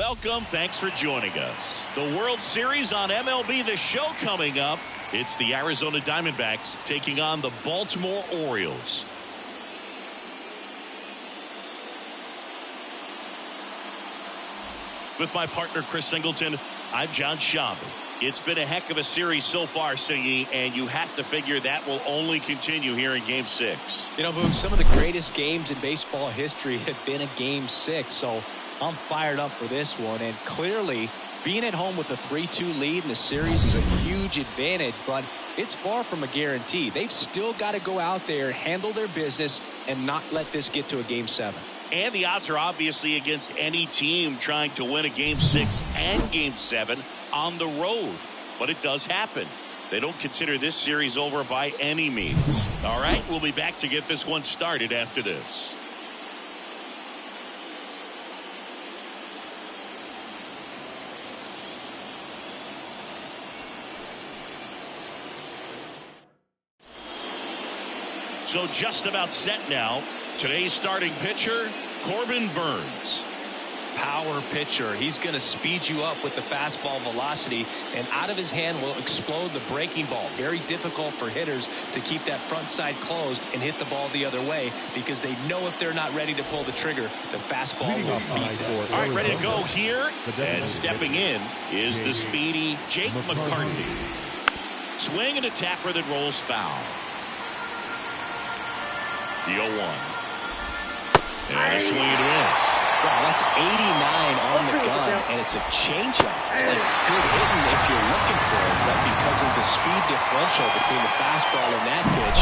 welcome. Thanks for joining us. The World Series on MLB The Show coming up. It's the Arizona Diamondbacks taking on the Baltimore Orioles. With my partner Chris Singleton, I'm John Schaub. It's been a heck of a series so far, Singy, and you have to figure that will only continue here in Game 6. You know, Boog, some of the greatest games in baseball history have been a Game 6, so I'm fired up for this one. And clearly, being at home with a 3-2 lead in the series is a huge advantage, but it's far from a guarantee. They've still got to go out there, handle their business, and not let this get to a Game 7. And the odds are obviously against any team trying to win a Game 6 and Game 7 on the road. But it does happen. They don't consider this series over by any means. All right, we'll be back to get this one started after this. So just about set now. Today's starting pitcher, Corbin Burnes. Power pitcher. He's going to speed you up with the fastball velocity, and out of his hand will explode the breaking ball. Very difficult for hitters to keep that front side closed and hit the ball the other way, because they know if they're not ready to pull the trigger, the fastball will beat them. All right, ready to go here. And stepping in is the speedy Jake McCarthy. Swing and a tapper that rolls foul. The 0-1. And a swing and a miss. Wow, that's 89 on the gun, and it's a changeup. It's like good hitting if you're looking for it, but because of the speed differential between the fastball and that pitch,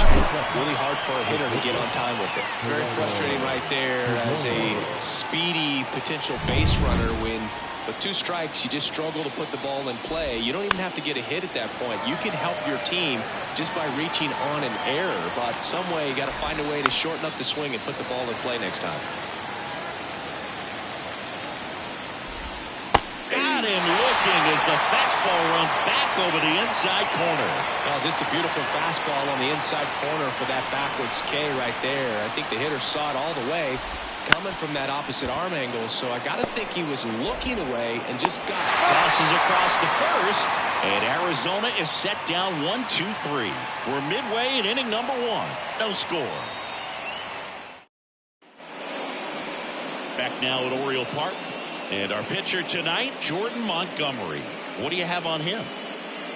really hard for a hitter to get on time with it. Very frustrating right there as a speedy potential base runner when with 2 strikes, you just struggle to put the ball in play. You don't even have to get a hit at that point. You can help your team just by reaching on an error, but some way you got to find a way to shorten up the swing and put the ball in play next time. Got him looking as the fastball runs back over the inside corner. Well, just a beautiful fastball on the inside corner for that backwards K right there. I think the hitter saw it all the way coming from that opposite arm angle, so I got to think he was looking away and just got it. Tosses across the first, and Arizona is set down 1-2-3. We're midway in inning number 1. No score. Back now at Oriole Park. And our pitcher tonight, Jordan Montgomery. What do you have on him?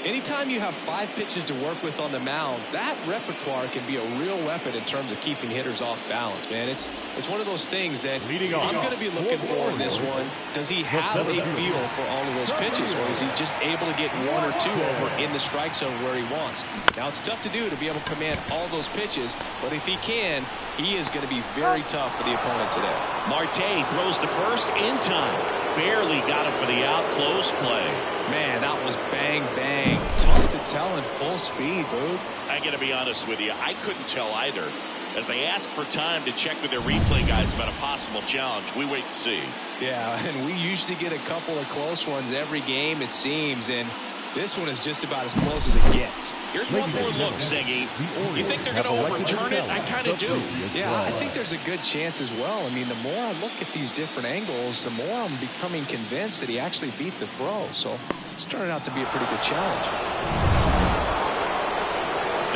Anytime you have 5 pitches to work with on the mound, that repertoire can be a real weapon in terms of keeping hitters off balance, man. It's one of those things that I'm going to be looking for in this one. Does he have a feel for all of those pitches, or is he just able to get 1 or 2 over in the strike zone where he wants? Now, it's tough to do to be able to command all those pitches, but if he can, he is going to be very tough for the opponent today. Marte throws the first in time. Barely got him for the out. Close play. Man, that was bang, bang. Tough to tell in full speed, Boog. I got to be honest with you. I couldn't tell either. As they ask for time to check with their replay guys about a possible challenge, we wait and see. Yeah, and we usually get a couple of close ones every game, it seems, and this one is just about as close as it gets. Here's one more look, Seggy. You think they're going to overturn it? I kind of do. Yeah, I think there's a good chance as well. I mean, the more I look at these different angles, the more I'm becoming convinced that he actually beat the throw. So it's turning out to be a pretty good challenge.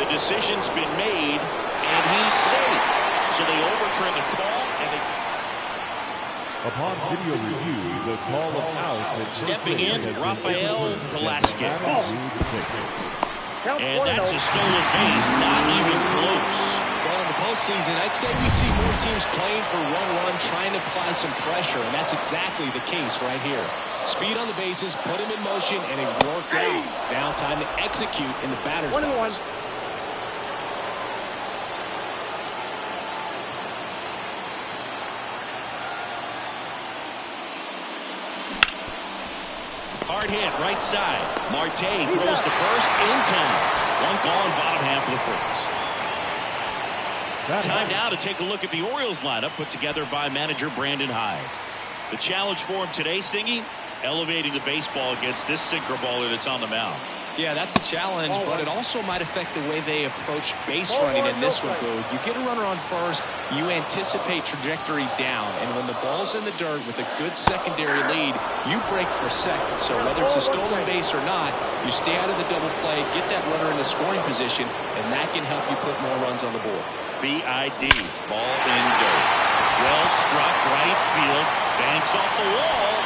The decision's been made, and he's safe. So they overturn the call, and they... Upon video review, the call of out. Stepping in, Rafael Velasquez. And that's a stolen base, not even close. Well, in the postseason, I'd say we see more teams playing for one run, trying to apply some pressure, and that's exactly the case right here. Speed on the bases, put him in motion, and it worked out. Now time to execute in the batter's box. Hard hit, right side. Marte throws the first in time. 1 gone, bottom half of the first. Time now to take a look at the Orioles lineup put together by manager Brandon Hyde. The challenge for him today, Singy, elevating the baseball against this sinker baller that's on the mound. Yeah, that's the challenge, but it also might affect the way they approach base running in this one, Boo. You get a runner on first, you anticipate trajectory down, and when the ball's in the dirt with a good secondary lead, you break for second. So whether it's a stolen base or not, you stay out of the double play, get that runner in the scoring position, and that can help you put more runs on the board. BID, ball in dirt. Well struck right field, banks off the wall.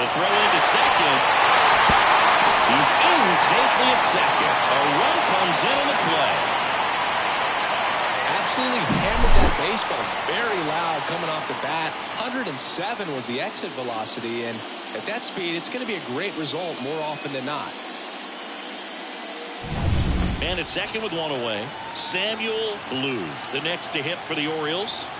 The throw into second. He's in safely at second. A run comes in the play. Absolutely hammered that baseball. Very loud coming off the bat. 107 was the exit velocity, and at that speed, it's going to be a great result more often than not. And at second with one away, Samuel Blue, the next to hit for the Orioles.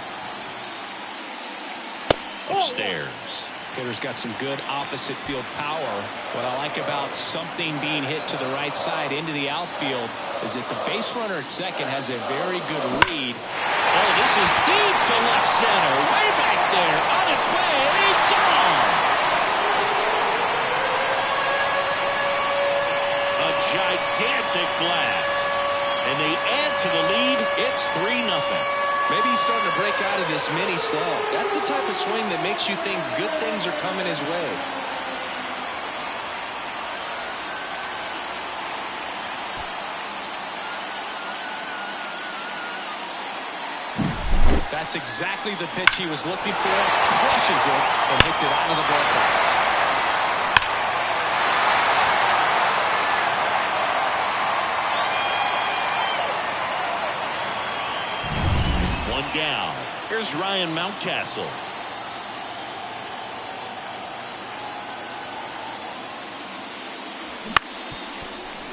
Upstairs. Hitter's got some good opposite field power. What I like about something being hit to the right side into the outfield is that the base runner at second has a very good read. Oh, this is deep to left center. Way back there. On its way. Gone. A gigantic blast. And they add to the lead. It's 3-0. Maybe he's starting to break out of this mini slump. That's the type of swing that makes you think good things are coming his way. That's exactly the pitch he was looking for. Crushes it and hits it out of the ballpark. Down. Here's Ryan Mountcastle.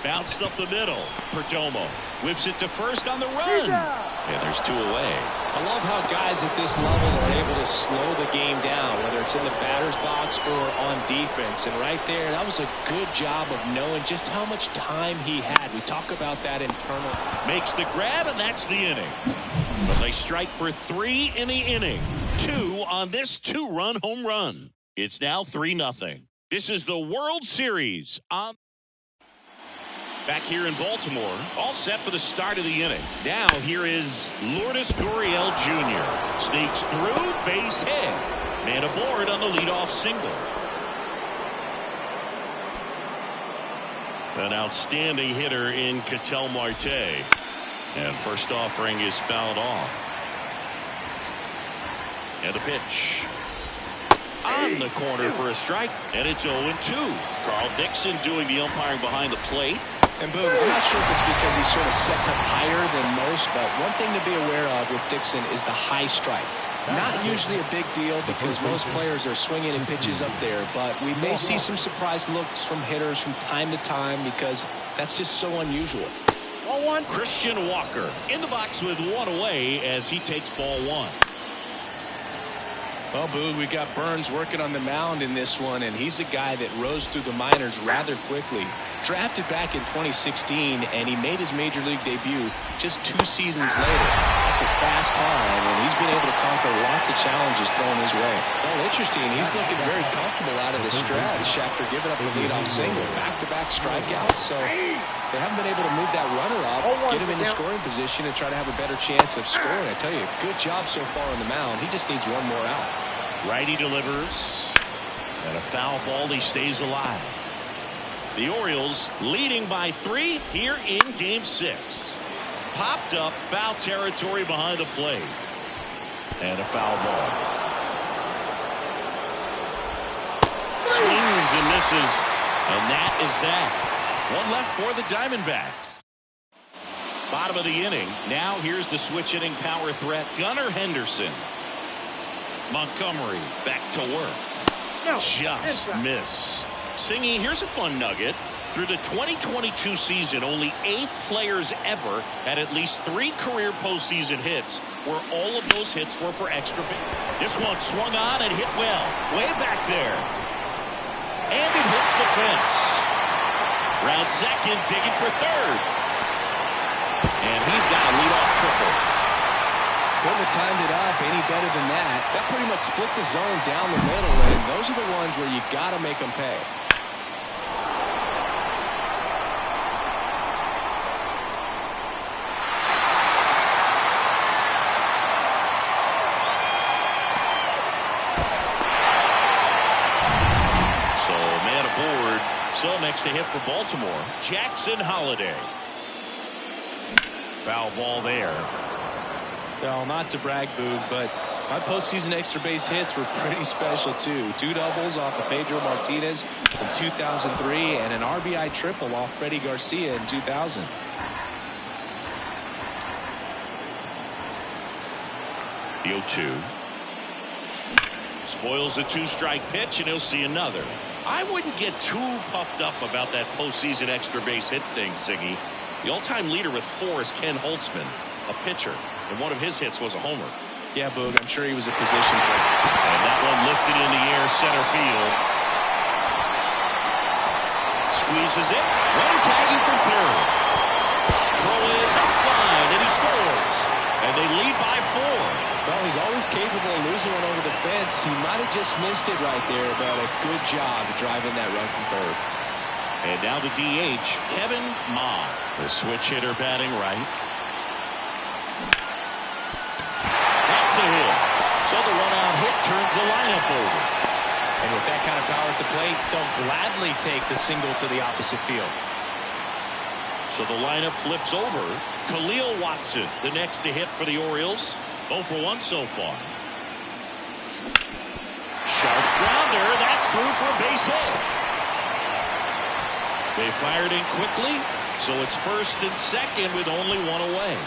Bounced up the middle. Perdomo whips it to first on the run. And there's 2 away. I love how guys at this level are able to slow the game down, whether it's in the batter's box or on defense. And right there, that was a good job of knowing just how much time he had. We talk about that internally. Makes the grab, and that's the inning. But they strike for 3 in the inning. 2 on this 2-run home run. It's now 3-0. This is the World Series on. Back here in Baltimore, all set for the start of the inning. Now here is Lourdes Gurriel Jr. Sneaks through, base hit. Man aboard on the leadoff single. An outstanding hitter in Ketel Marte. And first offering is fouled off. And a pitch. On the corner for a strike. And it's 0-2. Carl Dixon doing the umpiring behind the plate. And Boog, I'm not sure if it's because he sort of sets up higher than most, but one thing to be aware of with Dixon is the high strike. Not usually a big deal because most players are swinging in pitches up there, but we may see some surprise looks from hitters from time to time because that's just so unusual. Christian Walker in the box with 1 away as he takes ball 1. Well, Boog, we got Burns working on the mound in this one, and he's a guy that rose through the minors rather quickly. Drafted back in 2016, and he made his major league debut just 2 seasons later. That's a fast climb, and he's been able to conquer lots of challenges thrown his way. Well, interesting, he's looking very comfortable out of the stretch after giving up the leadoff single. Back-to-back strikeouts, so they haven't been able to move that runner up, get him in the scoring position, and try to have a better chance of scoring. I tell you, good job so far on the mound. He just needs 1 more out. Righty delivers, and a foul ball. He stays alive. The Orioles leading by 3 here in Game 6. Popped up, foul territory behind the plate. And a foul ball. Swings and misses. And that is that. 1 left for the Diamondbacks. Bottom of the inning. Now here's the switch hitting power threat, Gunnar Henderson. Montgomery back to work. Just missed. Singy, here's a fun nugget. Through the 2022 season, only 8 players ever had at least 3 career postseason hits, where all of those hits were for extra base. This one swung on and hit well. Way back there. And it hits the fence. Round second, digging for third. And he's got a leadoff triple. Couldn't have timed it up any better than that. That pretty much split the zone down the middle, and those are the ones where you got to make them pay. So next to hit for Baltimore, Jackson Holiday. Foul ball there. Well, not to brag, Boog, but my postseason extra base hits were pretty special too. 2 doubles off of Pedro Martinez in 2003 and an RBI triple off Freddie Garcia in 2000. The 0-2. Spoils the 2-strike pitch, and he'll see another. I wouldn't get too puffed up about that postseason extra base hit thing, Siggy. The all-time leader with 4 is Ken Holtzman, a pitcher, and one of his hits was a homer. Yeah, Boog, I'm sure he was a position player. And that one lifted in the air, center field. Squeezes it, run tagging from third. Throw is up line, and he scores. And they lead by 4. Well, he's always capable of losing one over the fence. He might have just missed it right there, but a good job driving that run from third. And now the DH, Kevin Ma, the switch hitter batting right. That's a hit. So the run-out hit turns the lineup over. And with that kind of power at the plate, they'll gladly take the single to the opposite field. So the lineup flips over. Khalil Watson, the next to hit for the Orioles. 0 for 1 so far. Sharp grounder. That's through for a base hit. They fired in quickly, so it's first and second with only 1 away.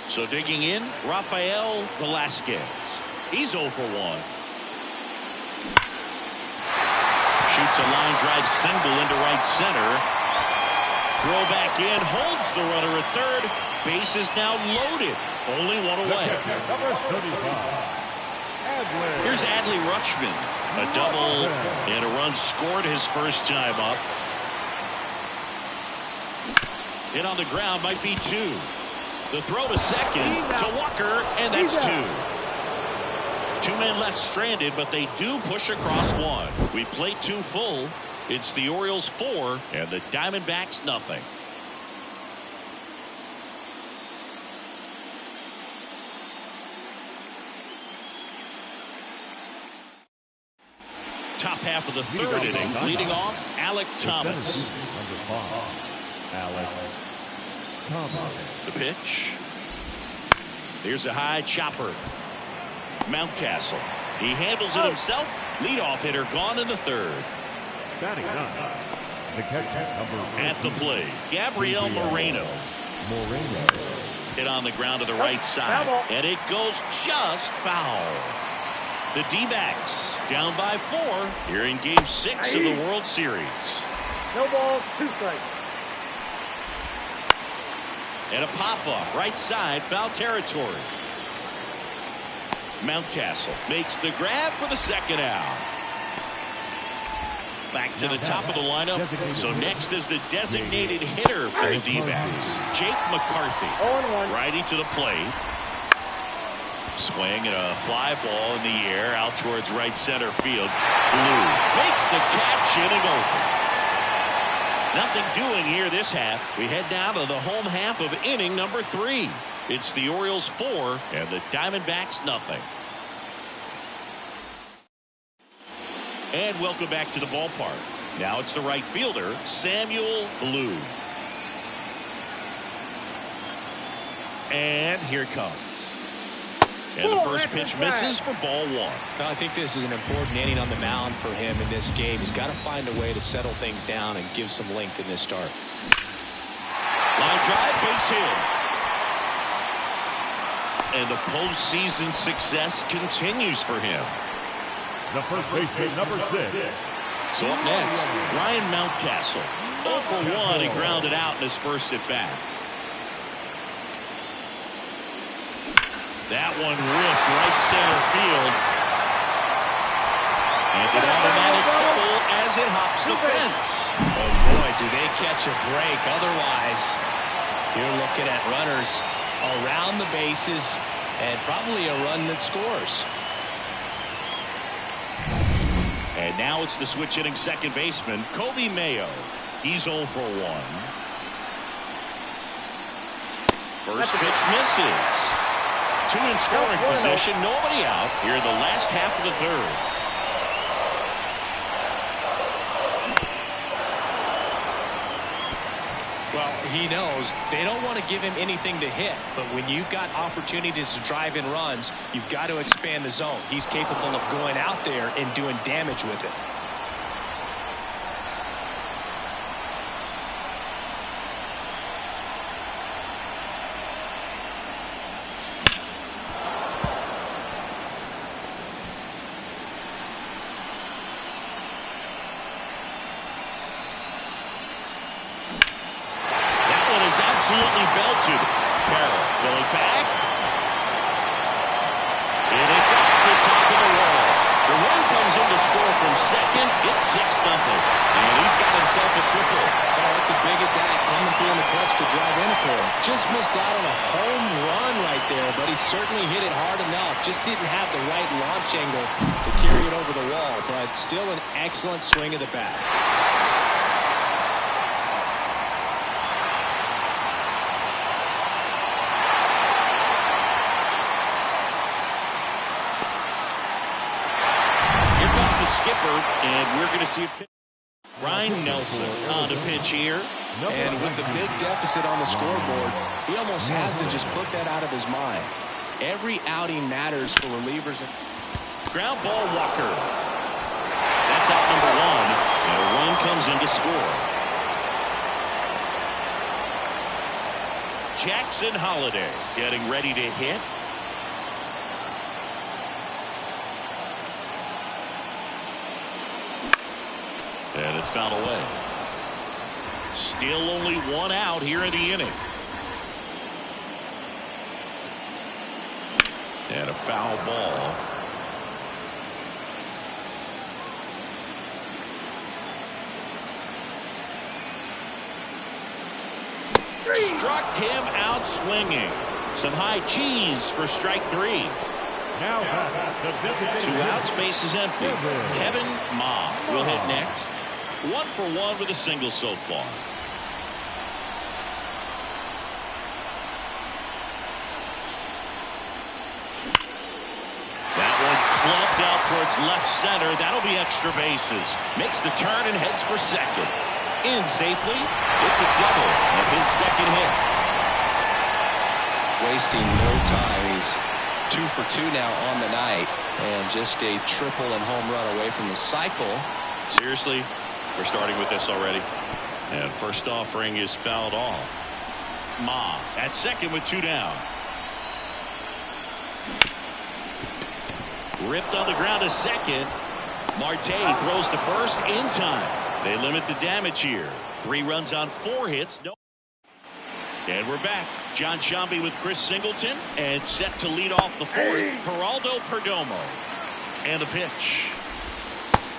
So digging in, Rafael Velasquez. He's 0 for 1. Shoots a line drive single into right center. Throw back in, holds the runner at third. Base is now loaded. Only 1 away. Here's Adley Rutschman. A double and a run scored his first time up. Hit on the ground might be 2. The throw to second to Walker, and that's 2. 2 men left stranded, but they do push across 1. We play 2 full. It's the Orioles 4 and the Diamondbacks nothing. Top half of the 3rd inning, leading off Alec Thomas. Alec Thomas. The pitch. Here's a high chopper. Mountcastle. He handles it himself. Leadoff hitter gone in the 3rd. Batting 9. The catcher, number 14. At the plate, Gabriel Moreno. Hit on the ground to the right side. And it goes just foul. The D-backs down by 4 here in Game 6 of the World Series. No ball, 2 strikes. And a pop-up right side, foul territory. Mountcastle makes the grab for the 2nd out. Back to the top of the lineup. So next is the designated hitter for the D-backs, Jake McCarthy. 0-1. Righty to the plate. Swing and a fly ball in the air out towards right center field. Blue makes the catch, inning over. Nothing doing here this half. We head down to the home half of inning number 3. It's the Orioles 4 and the Diamondbacks nothing. And welcome back to the ballpark. Now it's the right fielder, Samuel Blue. And here it comes. And the first pitch misses for ball 1. Well, I think this is an important inning on the mound for him in this game. He's got to find a way to settle things down and give some length in this start. Line drive, base hit. And the postseason success continues for him. The first baseman, number 6. So up next, Ryan Mountcastle. 0 for 1, he grounded out in his first at bat. That one ripped right center field. And an automatic double as it hops the fence. Oh boy, do they catch a break. Otherwise, you're looking at runners around the bases and probably a run that scores. And now it's the switch hitting second baseman, Kobe Mayo. He's 0 for 1. First pitch misses. Two in scoring position, nobody out here in the last half of the third. Well, he knows they don't want to give him anything to hit, but when you've got opportunities to drive in runs, you've got to expand the zone. He's capable of going out there and doing damage with it. Absolutely belted. Carroll going back. And it's off the top of the wall. The run comes in to score from second. It's 6-0. And he's got himself a triple. Oh, that's a big at bat coming through in the clutch to drive in a play. Just missed out on a home run right there, but he certainly hit it hard enough. Just didn't have the right launch angle to carry it over the wall, but still an excellent swing of the bat. Skipper, and we're going to see a pitch. Ryan Nelson on the pitch here. And with the big deficit on the scoreboard, he almost has to just put that out of his mind. Every outing matters for relievers. Ground ball, Walker. That's out number one. And a run comes in to score. Jackson Holliday getting ready to hit. And it's fouled away. Still only one out here in the inning. And a foul ball. Struck him out swinging. Some high cheese for strike three. Now, two outs, base is empty. Kevin Ma will hit next. 1 for 1 with a single so far. That one clubbed out towards left center. That'll be extra bases. Makes the turn and heads for second. In safely. It's a double of his second hit. Wasting no time. He's 2 for 2 now on the night, and just a triple and home run away from the cycle. Seriously, we're starting with this already. And first offering is fouled off. Ma at second with 2 down. Ripped on the ground to second. Marte throws to first in time. They limit the damage here. 3 runs on 4 hits. No. And we're back. John Sciambi with Chris Singleton, and set to lead off the fourth, Geraldo Perdomo. And the pitch.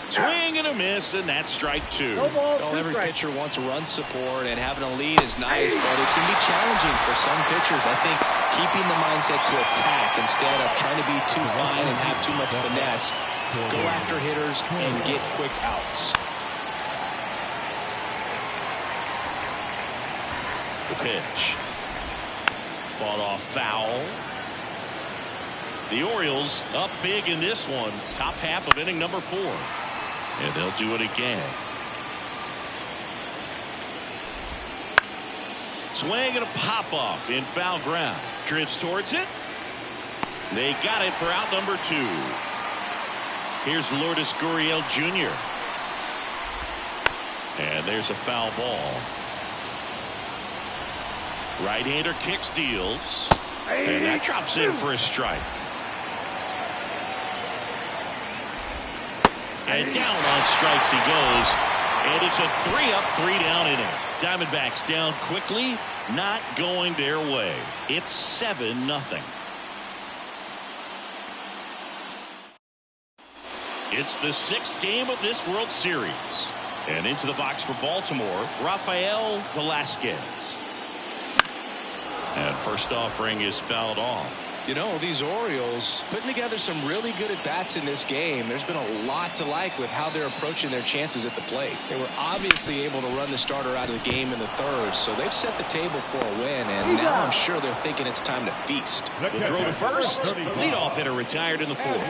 Swing and a miss, and that's strike 2. Well, every pitcher wants run support, and having a lead is nice, but it can be challenging for some pitchers. I think keeping the mindset to attack instead of trying to be too fine and have too much finesse, go after hitters and get quick outs. The pitch. Fought off foul. The Orioles up big in this one. Top half of inning number 4. And they'll do it again. Swing and a pop-off in foul ground. Drifts towards it. They got it for out number 2. Here's Lourdes Gurriel Jr. And there's a foul ball. Right-hander kicks, deals. And that drops in for a strike. And down on strikes he goes. And it's a 3-up, 3-down inning. Diamondbacks down quickly, not going their way. It's 7-0. It's the 6th game of this World Series. And into the box for Baltimore, Rafael Velasquez. And first offering is fouled off. You know, these Orioles putting together some really good at-bats in this game. There's been a lot to like with how they're approaching their chances at the plate. They were obviously able to run the starter out of the game in the third, so they've set the table for a win, and now I'm sure they're thinking it's time to feast. Will throw to first. Leadoff hitter retired in the fourth.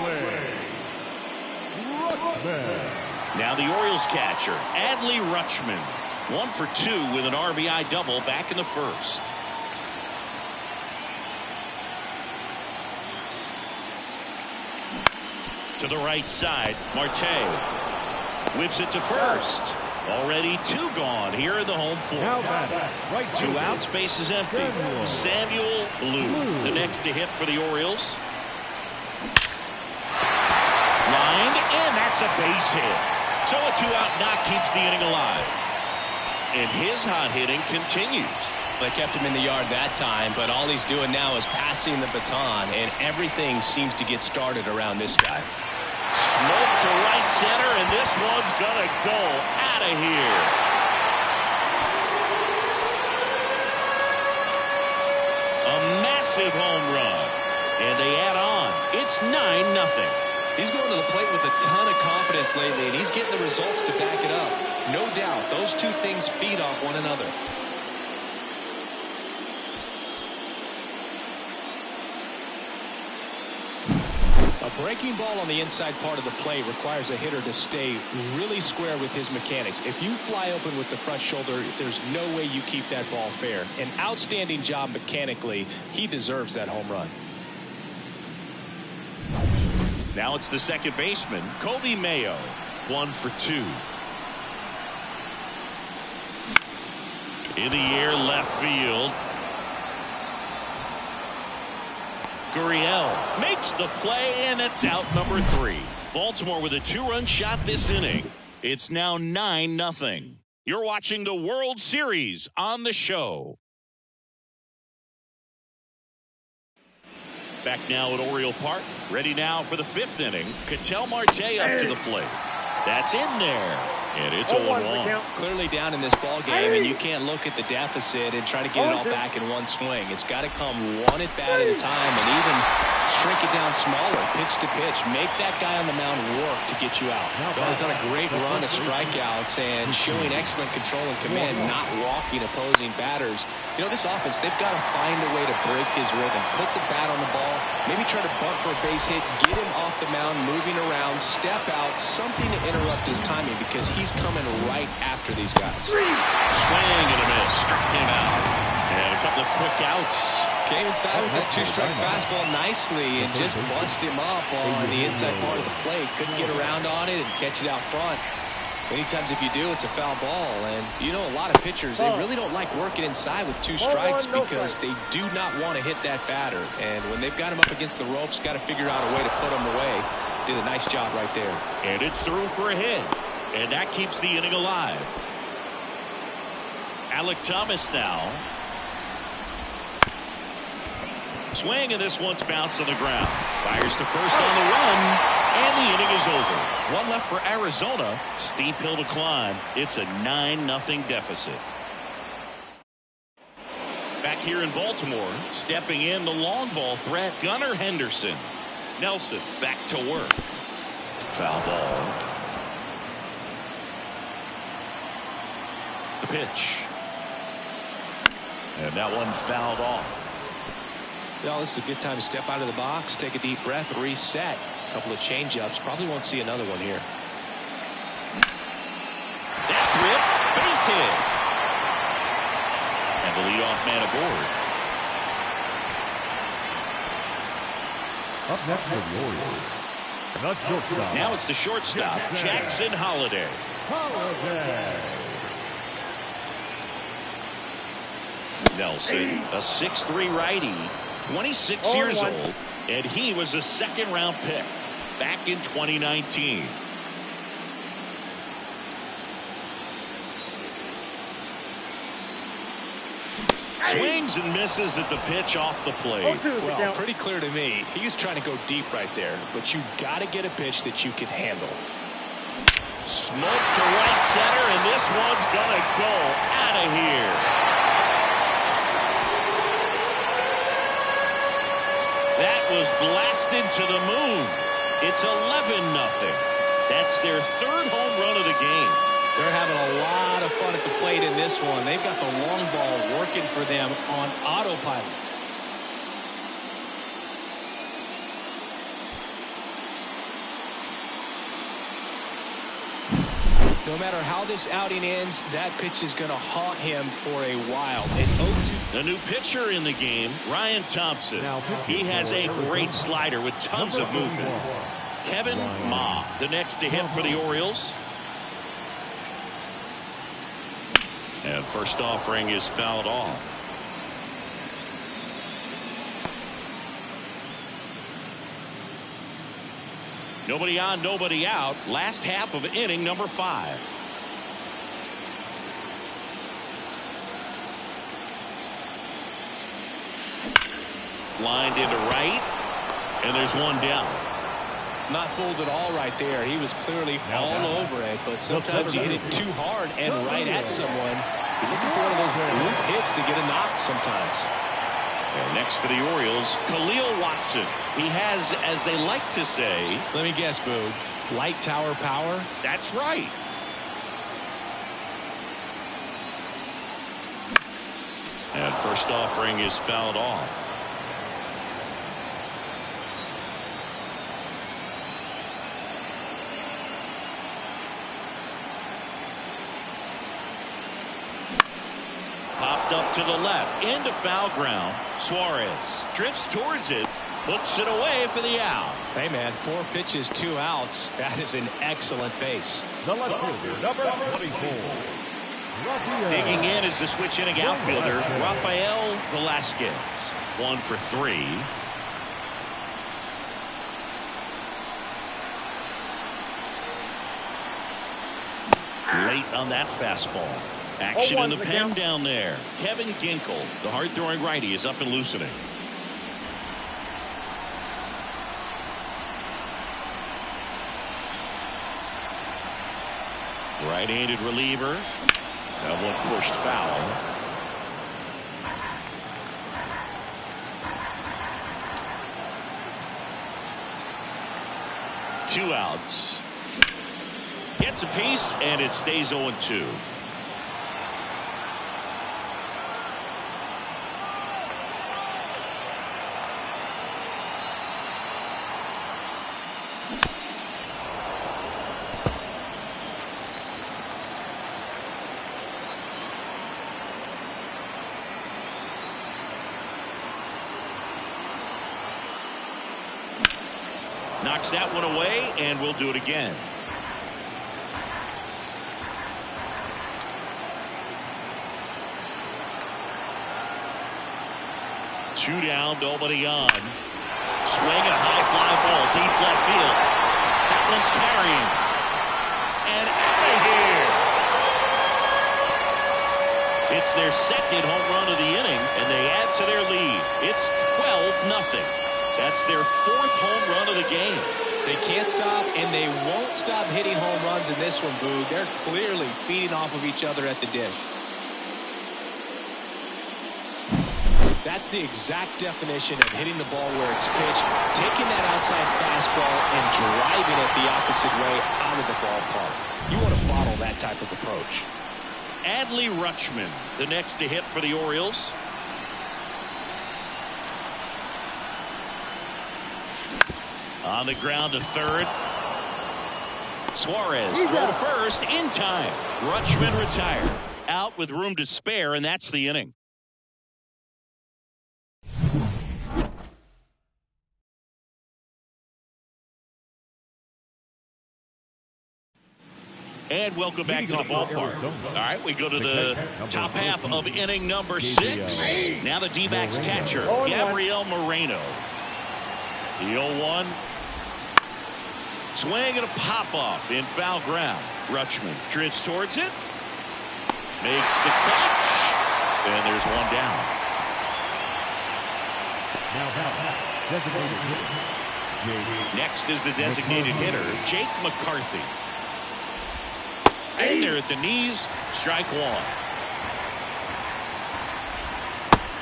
Now the Orioles catcher, Adley Rutschman. 1 for 2 with an RBI double back in the first. To the right side, Marte whips it to first. Already 2 gone here in the home fourth. 2 outs, base is empty. Samuel Blue, the next to hit for the Orioles. Lined, and that's a base hit. So a 2-out knock keeps the inning alive. And his hot hitting continues. They kept him in the yard that time, but all he's doing now is passing the baton, and everything seems to get started around this guy. Smoke to right center, and this one's gonna go out of here. A massive home run, and they add on. It's 9-0. He's going to the plate with a ton of confidence lately, and he's getting the results to back it up. No doubt, those two things feed off one another. A breaking ball on the inside part of the plate requires a hitter to stay really square with his mechanics. If you fly open with the front shoulder, there's no way you keep that ball fair. An outstanding job mechanically. He deserves that home run. Now it's the second baseman, Kobe Mayo. 1 for 2. In the air, left field. Gurriel makes the play, and it's out number 3. Baltimore with a 2-run shot this inning. It's now 9-0. You're watching the World Series on the show. Back now at Oriole Park. Ready now for the 5th inning. Ketel Marte up to the plate. That's in there. And it's 0-1. Clearly down in this ball game, and you can't look at the deficit and try to get it all back in one swing. It's got to come one at bat at a time, and even shrink it down smaller, pitch to pitch. Make that guy on the mound work to get you out. Well, he's on a great run of strikeouts and showing excellent control and command, not walking opposing batters. You know, this offense, they've got to find a way to break his rhythm. Put the bat on the ball, maybe try to bunt for a base hit, get him off the mound, moving around, step out, something to interrupt his timing, because he's coming right after these guys. Swing and a miss. Struck him out. And a couple of quick outs. Came inside with that 2-strike fastball nicely and just bunched him up on the inside part of the plate. Couldn't get around on it and catch it out front. Many times if you do, it's a foul ball. And you know, a lot of pitchers, they really don't like working inside with 2 strikes because they do not want to hit that batter. And when they've got him up against the ropes, got to figure out a way to put him away. Did a nice job right there. And it's through for a hit. And that keeps the inning alive. Alec Thomas now. Swing, and this one's bounced on the ground. Fires to first on the run, and the inning is over. 1 left for Arizona. Steep hill to climb. It's a 9-0 deficit. Back here in Baltimore, stepping in the long ball threat, Gunnar Henderson. Nelson back to work. Foul ball. The pitch. And that one fouled off. Well, this is a good time to step out of the box, take a deep breath, reset. A couple of change-ups. Probably won't see another one here. That's ripped. Base hit. And the leadoff man aboard. Up next for the Orioles, the shortstop. Now it's the shortstop, Jackson Holliday. Nelson, a 6'3" righty, 26 years old, and he was a second-round pick back in 2019. Swings and misses at the pitch off the plate. Well, pretty clear to me. He's trying to go deep right there, but you got to get a pitch that you can handle. Smoke to right center, and this one's going to go out of here. was blasted to the moon. It's 11-0. That's their third home run of the game. They're having a lot of fun at the plate in this one. They've got the long ball working for them on autopilot. No matter how this outing ends, that pitch is going to haunt him for a while. An 0-2. The new pitcher in the game, Ryan Thompson. He has a great slider with tons of movement. Kevin Ma, the next to hit for the Orioles. And first offering is fouled off. Nobody on, nobody out. Last half of inning number 5. Lined into right. And there's one down. Not fooled at all right there. He was clearly all over it, but sometimes you hit it too hard and right at someone. You're looking for one of those loop hits to get a knock sometimes. And next for the Orioles, Khalil Watson. He has, as they like to say, let me guess, Boo, light tower power? That's right. And first offering is fouled off. Popped up to the left, into foul ground. Suarez drifts towards it, hooks it away for the out. Hey, man, 4 pitches, 2 outs. That is an excellent base. The left fielder, number 24. Digging in is the switch inning outfielder, Rafael Velasquez. 1 for 3. Late on that fastball. Action in the pen down there. Kevin Ginkel, the hard-throwing righty, is up and loosening. Right-handed reliever. That one pushed foul. Two outs. Gets a piece, and it stays 0-2. Knocks that one away, and we'll do it again. Two down, nobody on. Swing and a high fly ball, deep left field. That one's carrying. And out of here. It's their second home run of the inning, and they add to their lead. It's 12-0. That's their 4th home run of the game. They can't stop, and they won't stop hitting home runs in this one, Boo. They're clearly feeding off of each other at the dish. That's the exact definition of hitting the ball where it's pitched, taking that outside fastball and driving it the opposite way out of the ballpark. You want to bottle that type of approach. Adley Rutschman, the next to hit for the Orioles. On the ground to third. Suarez throw to first in time. Rutschman retired. Out with room to spare, and that's the inning. And welcome back to the ballpark. All right, we go to the top half of inning number 6. Now the D-backs catcher, Gabriel Moreno. The 0-1. Swing and a pop-off in foul ground. Rutschman drifts towards it. Makes the catch. And there's one down. Next is the designated hitter, Jake McCarthy. And there at the knees, strike 1.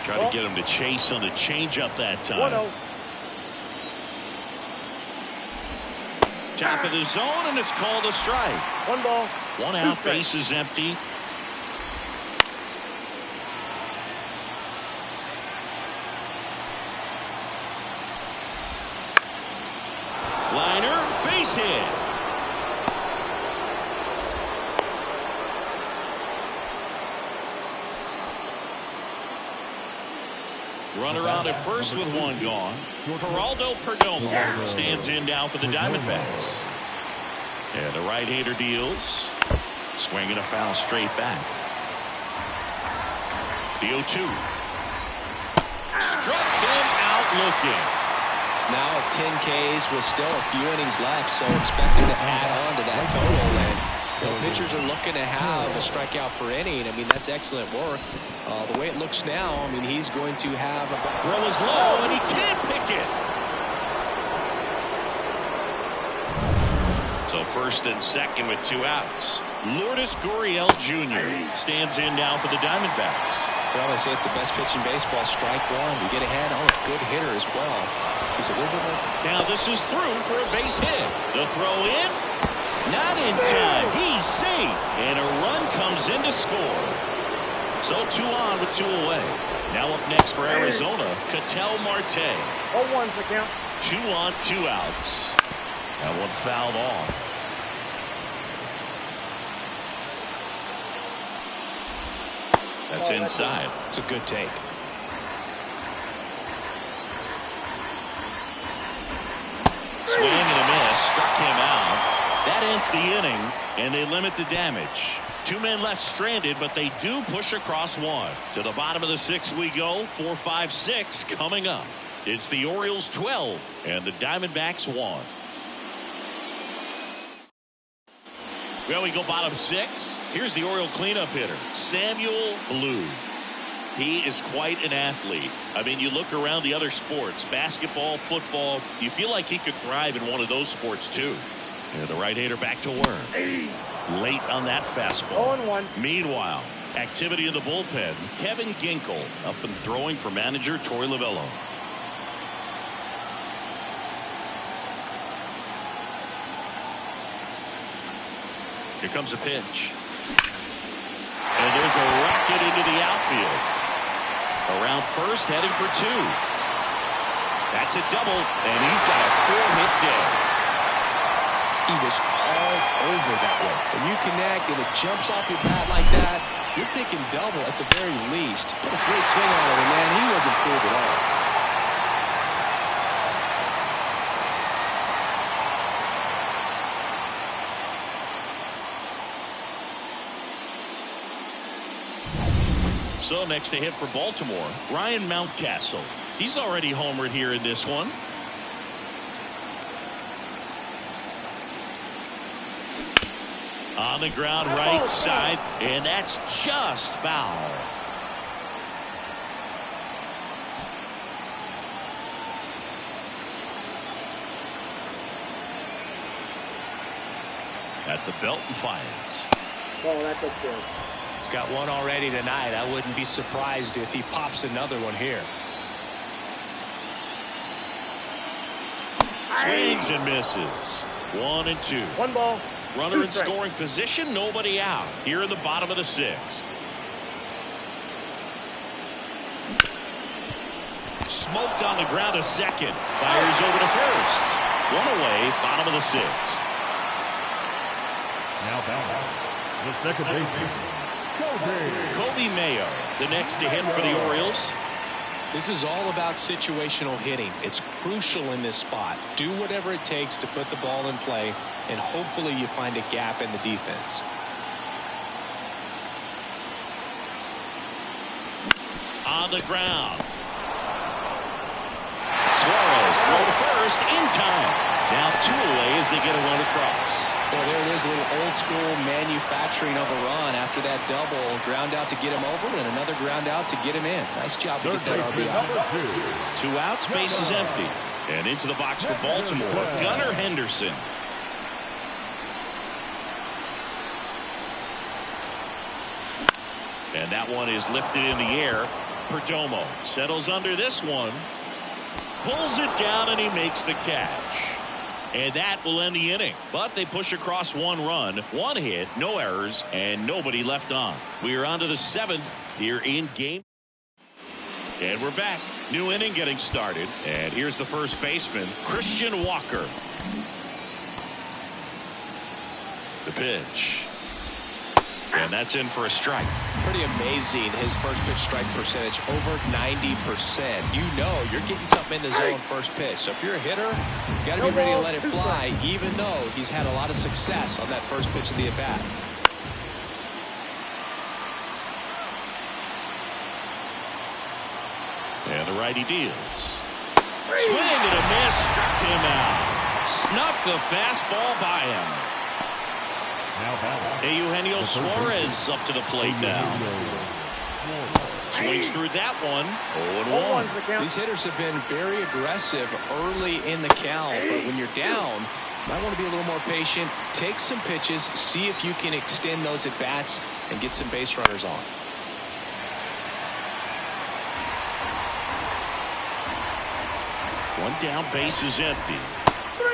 Try to get him to chase on the changeup that time. Top of the zone, and it's called a strike. 1 ball. 1 out, base is empty. Liner, base hit. Runner on at first with 1 gone. Geraldo Perdomo stands in now for the Diamondbacks. And the right-hander deals. Swing and a foul straight back. The 0-2. Struck him out looking. Now at 10 Ks with still a few innings left, so expecting to add on to that total. And pitchers are looking to have a strikeout per inning. I mean, that's excellent work. The way it looks now, I mean, he's going to have a throw is low, and he can't pick it. So first and second with 2 outs. Lourdes Gurriel Jr. stands in now for the Diamondbacks. Well, they say it's the best pitch in baseball. Strike 1. You get ahead on a good hitter as well. He's a little bit more. Now this is through for a base hit. The throw in. Not in time. He's safe. And a run comes in to score. So 2 on with 2 away. Now up next for Arizona, Ketel Marte. 0-1's the count. 2 on, 2 outs. That one fouled off. That's inside. It's a good take. Swing and a miss. Struck him out. That ends the inning, and they limit the damage. 2 men left stranded, but they do push across 1. To the bottom of the 6th we go. 4, 5, 6 coming up. It's the Orioles 12 and the Diamondbacks 1. Well, we go bottom 6. Here's the Oriole cleanup hitter, Samuel Blue. He is quite an athlete. I mean, you look around the other sports, basketball, football, you feel like he could thrive in one of those sports too. And the right-hander back to work. Late on that fastball. 0-1. Meanwhile, activity in the bullpen. Kevin Ginkel up and throwing for manager Torey Lovullo. Here comes a pitch. And there's a rocket into the outfield. Around first, heading for 2. That's a double, and he's got a 4-hit day. He was all over that one. When you connect and it jumps off your bat like that, you're thinking double at the very least. Put a great swing on it, and man, he wasn't fooled at all. So next to hit for Baltimore, Ryan Mountcastle. He's already homered here in this one. On the ground right side, and that's just foul. At the belt and fires. Oh, that's good. He's got 1 already tonight. I wouldn't be surprised if he pops another one here. Swings and misses. 1 and 2. 1 ball. Runner in scoring position, nobody out. Here in the bottom of the 6th. Smoked on the ground to second. Fires over to first. 1 away, bottom of the 6th. Now back, the second baseman, Kobe Mayo, the next to hit for the Orioles. This is all about situational hitting. It's crucial in this spot. Do whatever it takes to put the ball in play, and hopefully you find a gap in the defense. On the ground. Suarez throw to first in time. Now 2 away as they get a run across. Well, there it is, a little old school manufacturing of a run after that double. Ground out to get him over, and another ground out to get him in. Nice job to get that RBI. 2 outs, base is empty. And into the box for Baltimore, Gunnar Henderson. And that one is lifted in the air. Perdomo settles under this one. Pulls it down, and he makes the catch. And that will end the inning. But they push across 1 run, 1 hit, no errors, and nobody left on. We are on to the 7th here in game. And we're back. New inning getting started. And here's the first baseman, Christian Walker. The pitch. And that's in for a strike. Pretty amazing. His first pitch strike percentage over 90%. You know you're getting something in the zone first pitch. So if you're a hitter, you got to be ready to let it fly, even though he's had a lot of success on that first pitch of the at-bat. And the righty deals. Swing and a miss. Struck him out. Snuck the fastball by him. Eugenio Suarez up to the plate now. Swings through that one. 0-1. These hitters have been very aggressive early in the count, but when you're down, you might want to be a little more patient. Take some pitches, see if you can extend those at bats and get some base runners on. One down, base is empty.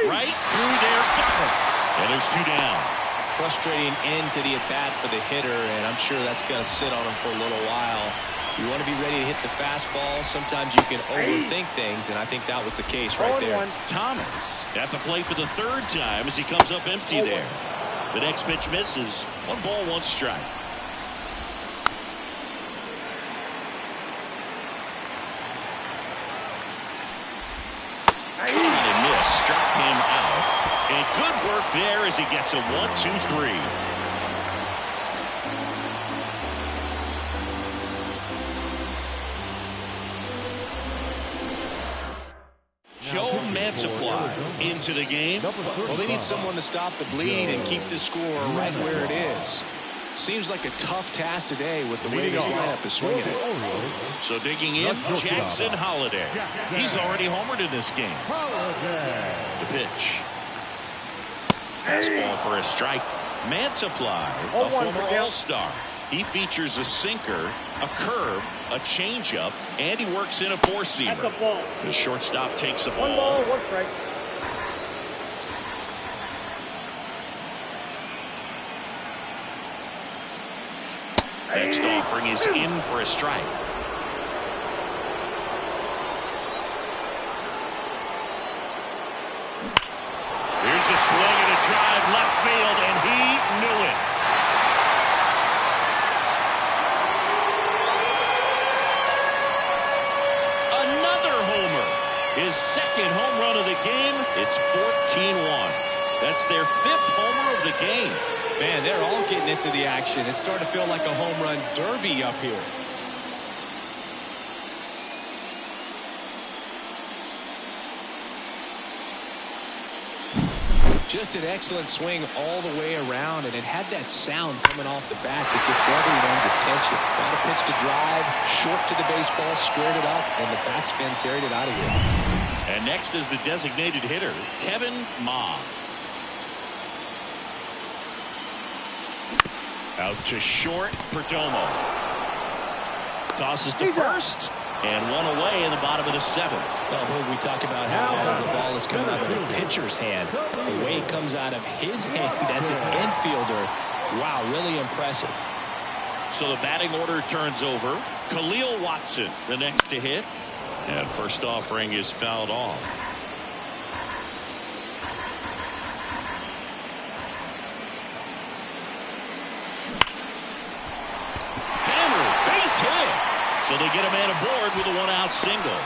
Right through there, got it. And there's 2 down. Frustrating end to the at-bat for the hitter, and I'm sure that's going to sit on him for a little while. You want to be ready to hit the fastball. Sometimes you can overthink things, and I think that was the case right there. Thomas at the plate for the 3rd time as he comes up empty there. The next pitch misses. 1 ball, 1 strike. And miss. Struck him out. And good work there as he gets a 1-2-3. Joe Mantiply into the game. Well, they need someone to stop the bleed and keep the score right where it is. Seems like a tough task today with the way this lineup is swinging it. So digging in, Jackson Holiday. He's already homered in this game. The pitch. Fastball for a strike. Mantiply, a former All-Star. He features a sinker, a curve, a changeup, and he works in a 4-seamer. The shortstop takes the ball. 1 ball, 1 strike. Next offering is in for a strike. Here's a swing and a drive left field, and he knew it. Another homer. His 2nd home run of the game. It's 14-1. That's their 5th homer of the game. Man, they're all getting into the action. It's starting to feel like a home run derby up here. Just an excellent swing all the way around, and it had that sound coming off the bat that gets everyone's attention. Got a pitch to drive, short to the baseball, squared it up, and the batsman carried it out of here. And next is the designated hitter, Kevin Ma. Out to short, Perdomo. Tosses to first, and 1 away in the bottom of the 7th. Well, we talk about how the ball is coming out of a pitcher's hand. The way it comes out of his hand as an infielder, wow, really impressive. So the batting order turns over. Khalil Watson, the next to hit. And first offering is fouled off. So they get a man aboard with a 1-out single.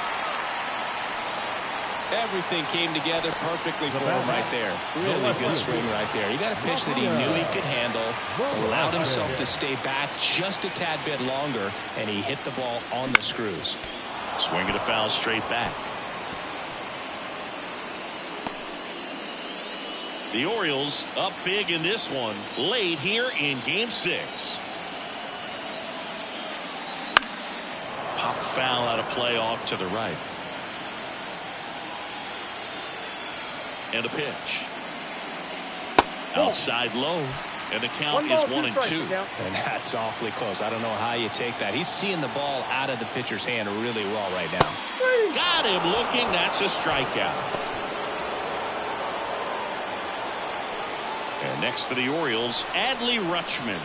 Everything came together perfectly for him right there. Really good swing right there. He got a pitch that he knew he could handle, allowed himself to stay back just a tad bit longer, and he hit the ball on the screws. Swing and a foul straight back. The Orioles up big in this one late here in Game 6. Pop foul out of play off to the right. And a pitch. Outside low. And the count is 1-2. And that's awfully close. I don't know how you take that. He's seeing the ball out of the pitcher's hand really well right now. Got him looking. That's a strikeout. And next for the Orioles, Adley Rutschman.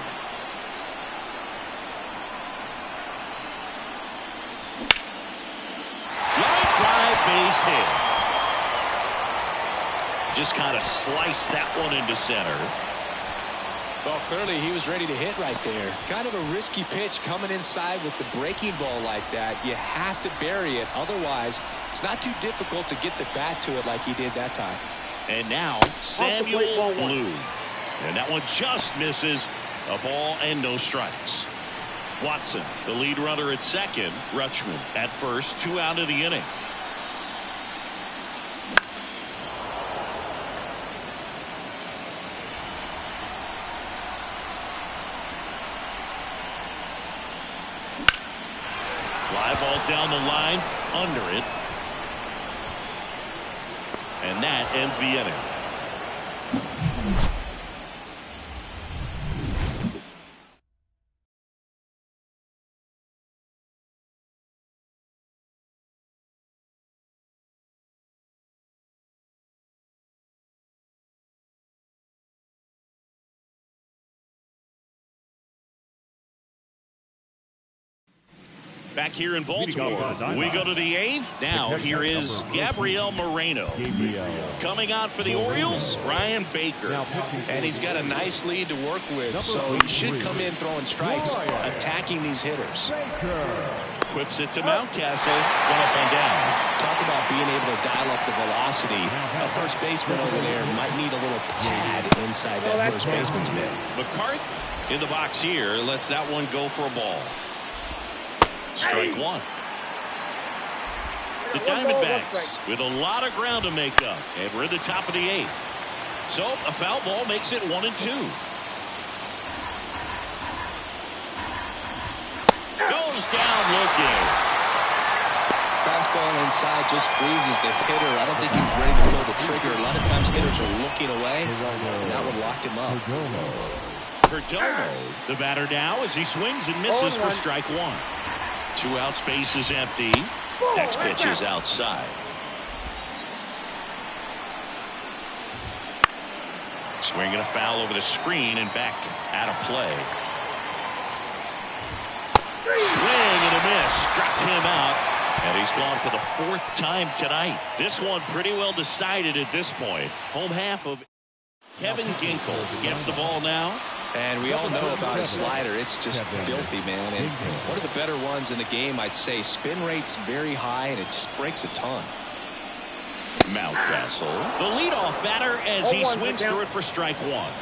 Line drive, base hit. Just kind of sliced that one into center. Well, clearly he was ready to hit right there. Kind of a risky pitch coming inside with the breaking ball like that. You have to bury it. Otherwise, it's not too difficult to get the bat to it like he did that time. And now Samuel Blue. And that one just misses. A ball and no strikes. Watson, the lead runner at second. Rutschman at first. 2 out of the inning. Fly ball down the line, under it. And that ends the inning. Back here in Baltimore, we go to the 8th. Now here is Gabriel Moreno. Coming out for the Orioles, Brian Baker. And he's got a nice lead to work with, so he should come in throwing strikes, attacking these hitters. Whips it to Mountcastle, one up and down. Talk about being able to dial up the velocity. A first baseman over there might need a little pad inside that first baseman's mitt. McCarthy in the box here, lets that one go for a ball. Strike one. The Diamondbacks with a lot of ground to make up, and we're at the top of the 8th. So a foul ball makes it 1-2. Goes down looking. Fastball inside just freezes the hitter. I don't think he's ready to pull the trigger. A lot of times hitters are looking away, and that one locked him up. Perdomo, the batter now as he swings and misses for strike one. 2 outs, base is empty. Next pitch is outside. Swinging a foul over the screen and back out of play. Swing and a miss. Struck him out. And he's gone for the 4th time tonight. This one pretty well decided at this point. Home half of Kevin Ginkel gets the ball now. And we all know about his slider. It's just filthy, man. And one of the better ones in the game, I'd say. Spin rate's very high, and it just breaks a ton. Mountcastle, the leadoff batter as he swings through it for strike one.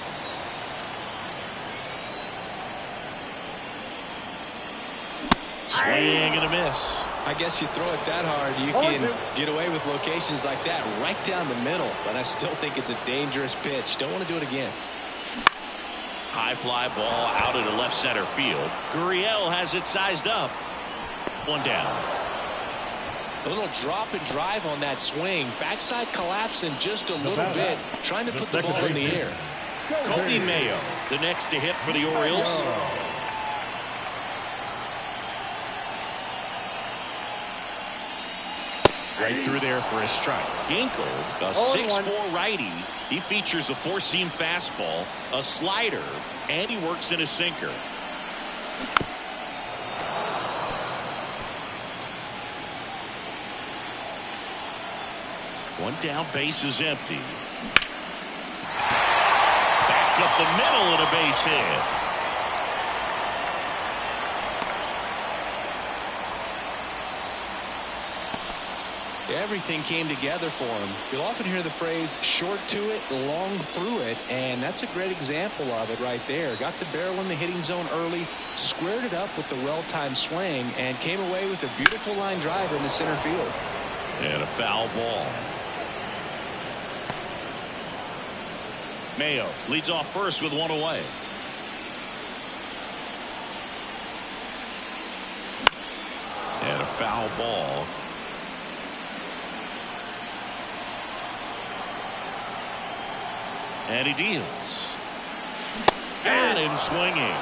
Swing and a miss. I guess you throw it that hard, you can get away with locations like that right down the middle. But I still think it's a dangerous pitch. Don't want to do it again. High fly ball out into left center field. Gurriel has it sized up. One down. A little drop and drive on that swing. Backside collapsing just a little bit. Trying to put the ball in the air. Cody Mayo, the next to hit for the Orioles. Right through there for a strike. Ginkel, a 6'4" righty. He features a 4-seam fastball, a slider, and he works in a sinker. One down, base is empty. Back up the middle and a base hit. Everything came together for him. You'll often hear the phrase short to it, long through it, and that's a great example of it right there. Got the barrel in the hitting zone early, squared it up with the well-timed swing, and came away with a beautiful line drive into center field. And a foul ball. Mayo leads off first with one away. And a foul ball. And he deals. And in swinging.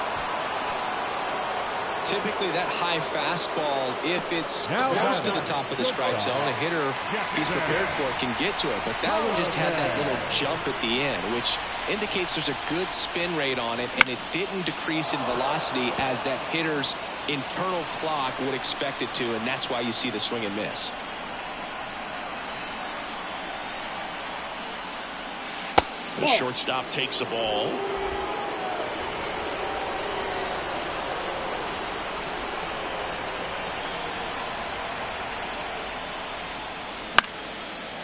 typically that high fastball, if it's close to the top of the strike zone, a hitter, if he's prepared for it, can get to it. But that one just had that little jump at the end, which indicates there's a good spin rate on it, and it didn't decrease in velocity as that hitter's internal clock would expect it to, and that's why you see the swing and miss. The shortstop takes the ball.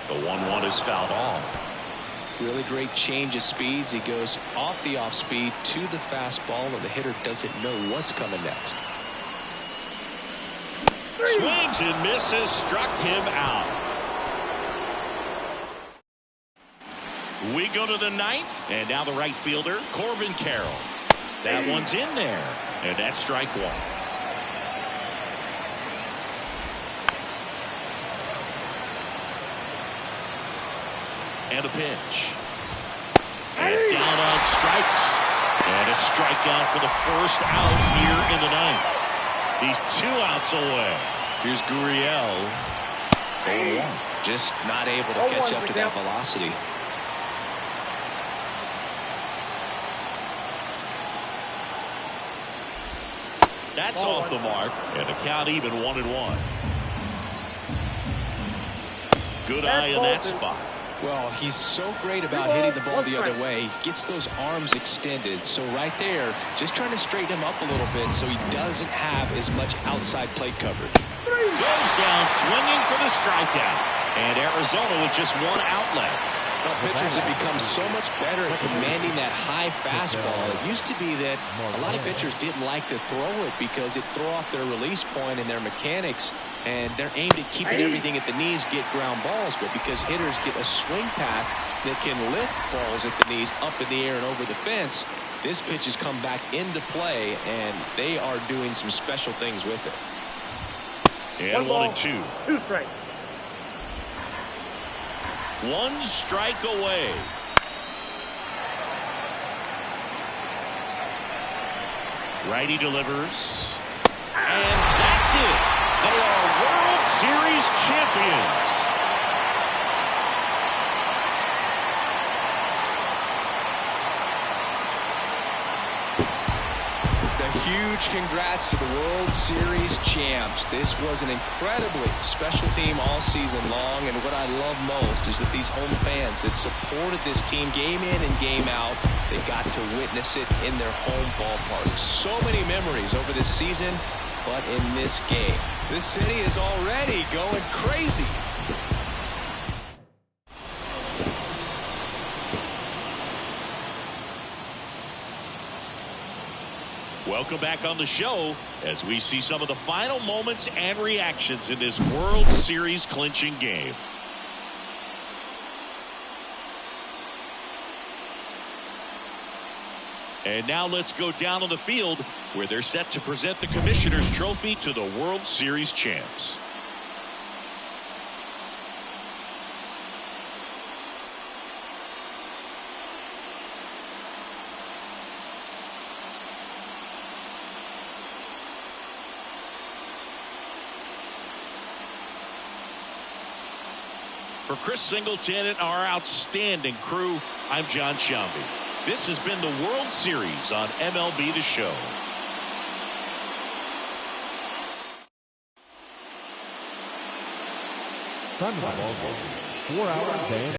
The 1-1 is fouled off. Really great change of speeds. He goes off the off speed to the fastball, and the hitter doesn't know what's coming next. Swings and misses, struck him out. We go to the ninth, and now the right fielder, Corbin Carroll. That one's in there, and that's strike one. And a pitch. And down on strikes. And a strikeout for the first out here in the ninth. He's 2 outs away. Here's Gurriel. 0-1. Just not able to catch up to that velocity. That's off the mark. And the count even 1-1. Good eye in that spot. Well, he's so great about hitting the ball the other way. He gets those arms extended. So right there, just trying to straighten him up a little bit so he doesn't have as much outside plate coverage. Goes down swinging for the strikeout. And Arizona with just one outlet. Well, pitchers have become so much better at commanding that high fastball. It used to be that a lot of pitchers didn't like to throw it because it threw off their release point and their mechanics, and they're aimed at keeping everything at the knees, get ground balls. But because hitters get a swing path that can lift balls at the knees up in the air and over the fence, this pitch has come back into play, and they are doing some special things with it. And 1-2. 2 strikes. 1 strike away. Righty delivers. And that's it. They are World Series champions. Huge congrats to the World Series champs. This was an incredibly special team all season long, and what I love most is that these home fans that supported this team game in and game out, they got to witness it in their home ballpark. So many memories over this season, but in this game, this city is already going crazy. Welcome back on the show as we see some of the final moments and reactions in this World Series clinching game. And now let's go down on the field where they're set to present the Commissioner's Trophy to the World Series champs. For Chris Singleton and our outstanding crew, I'm John Shambi. This has been the World Series on MLB The Show. Time of the ball game, 4 hours and